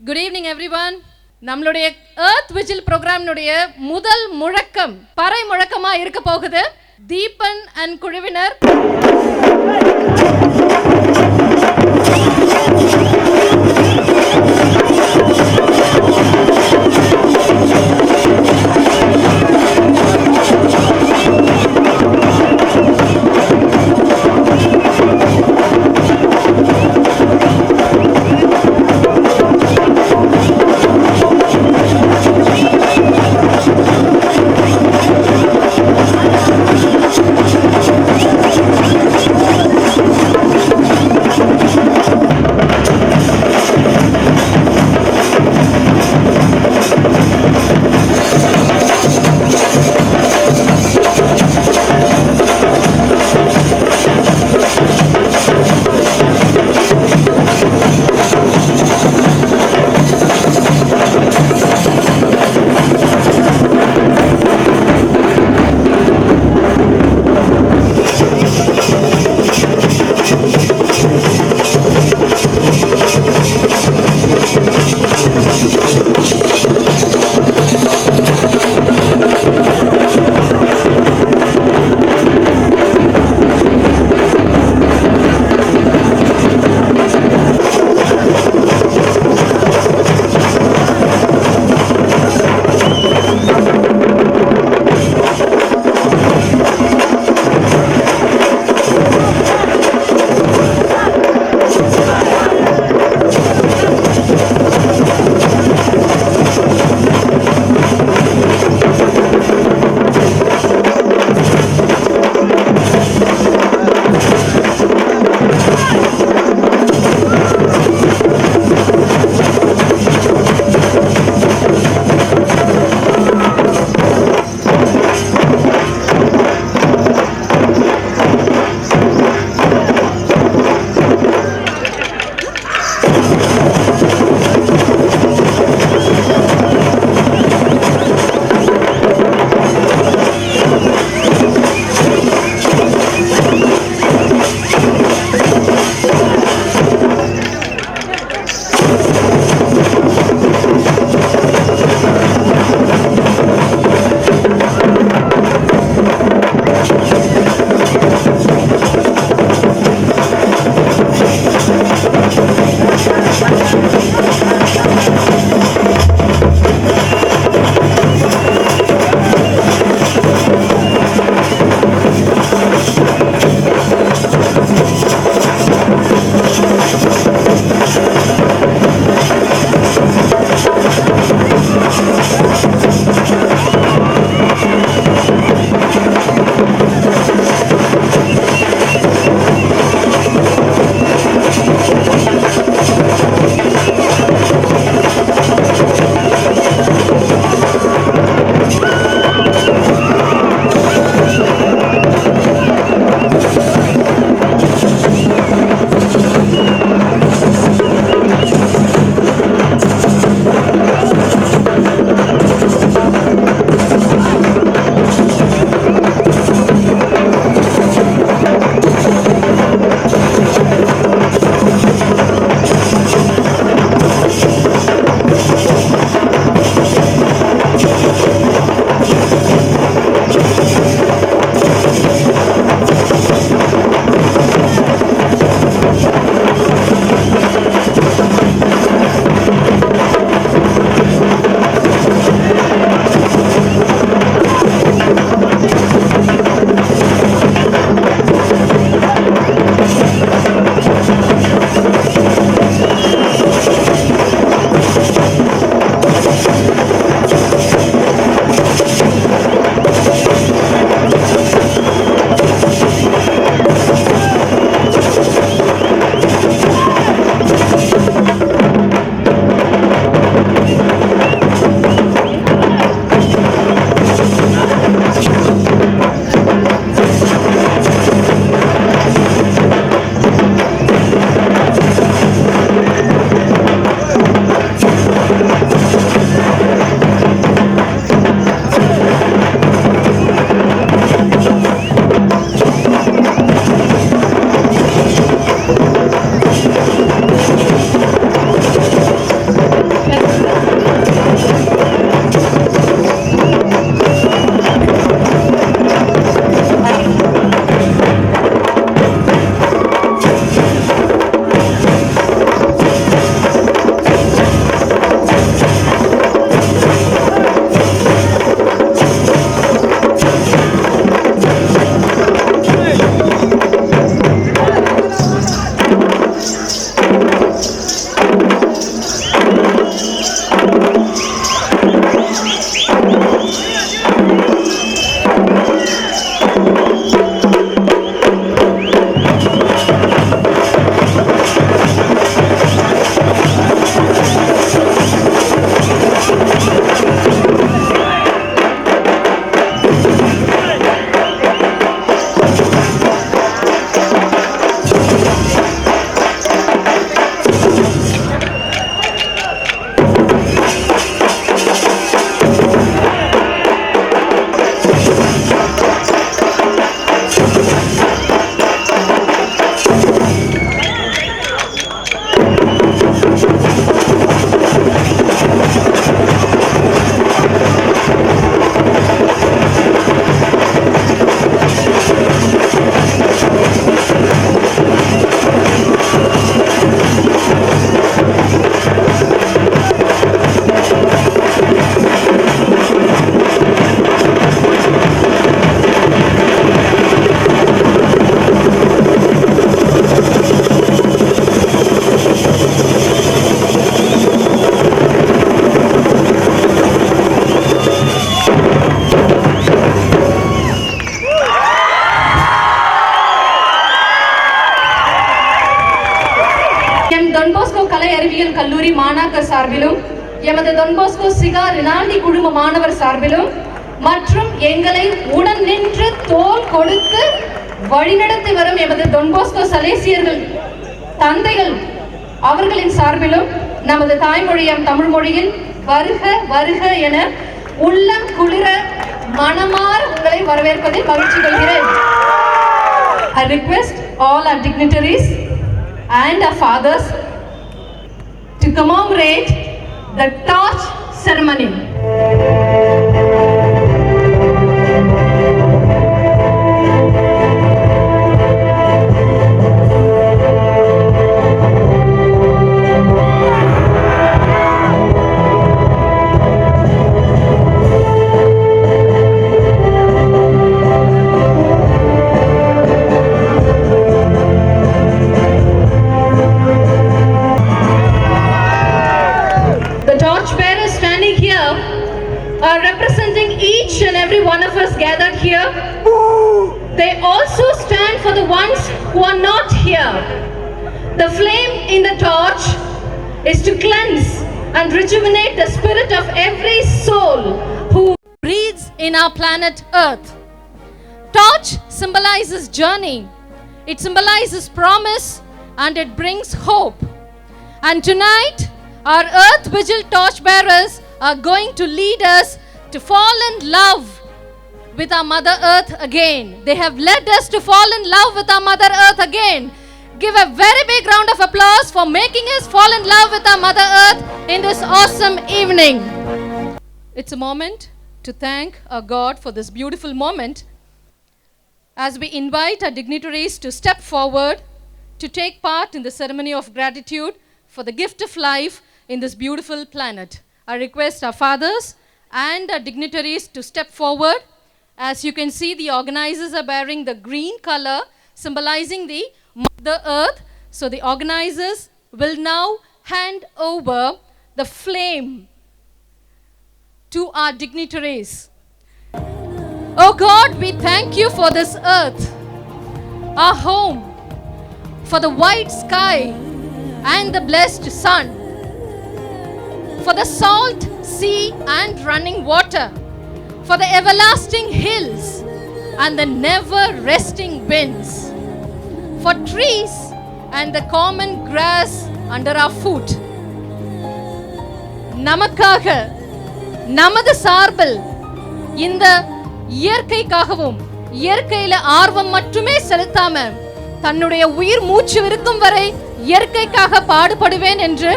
Good evening everyone. நம்மளுடைய Earth Vigil ப்ரோக்ராம்னுடைய முதல் முழக்கம் பறை முழக்கமா இருக்க போகுது. தீபன் and குழுவினர் டொன்போஸ்கோ கலை அறிவியல் கல்லூரி மாணாக்கர் சார்பிலும் எமது டொன்போஸ்கோ சிகா ரினால்டி குழும மாணவர் சார்பிலும் மற்றும் எங்களை உடன் நின்று தோள் கொடுத்து வழிநடத்தி வரும் எமது டொன்போஸ்கோ சலேசியர்கள் தந்தைகள் அவர்களின் சார்பிலும் நமது தாய்மொழியாம் தமிழ் மொழியில் வருக வருக என உள்ளம் குளிர மனமாற உங்களை வரவேற்பதில் மகிழ்ச்சி கொள்கிறேன். I request all our dignitaries and our fathers to commemorate the torch ceremony. Are representing each and every one of us gathered here. They also stand for the ones who are not here. The flame in the torch is to cleanse and rejuvenate the spirit of every soul who breathes in our planet Earth. Torch symbolizes journey. It symbolizes promise and it brings hope. And tonight, our Earth Vigil torch bearers are going to lead us to fall in love with our Mother Earth again. They have led us to fall in love with our Mother Earth again. Give a very big round of applause for making us fall in love with our Mother Earth in this awesome evening. It's a moment to thank our God for this beautiful moment as we invite our dignitaries to step forward to take part in the ceremony of gratitude for the gift of life in this beautiful planet. I request our fathers and our dignitaries to step forward. As you can see, the organizers are bearing the green color symbolizing the Mother Earth. So the organizers will now hand over the flame to our dignitaries. Oh God, we thank you for this earth, our home, for the white sky and the blessed sun, for the salt sea and running water, for the everlasting hills and the never resting winds, for trees and the common grass under our foot. நமக்காக நமது சார்பில் இந்த இயற்கைக்காகவும் இயற்கையில ஆர்வம் மட்டுமே செலுத்தாம தன்னுடைய உயிர் மூச்சு இருக்கும் வரை இயற்கைக்காக பாடுபடுவேன் என்று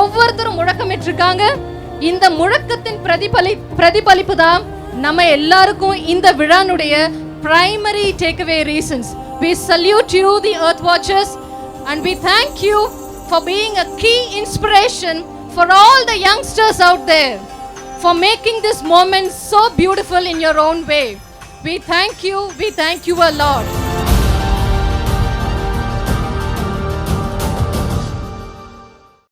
ஒவ்வொருத்தரும் முழக்கமிட்டிருக்காங்க. இந்த முழக்கத்தின் பிரதிபலிப்பு தான் நம்ம எல்லாருக்கும் இந்த விழானுடைய primary takeaway reasons. We salute you, the Earth Watchers, and we thank you for being a key inspiration for all the youngsters out there, for making this moment so beautiful in your own way. We thank you a lot.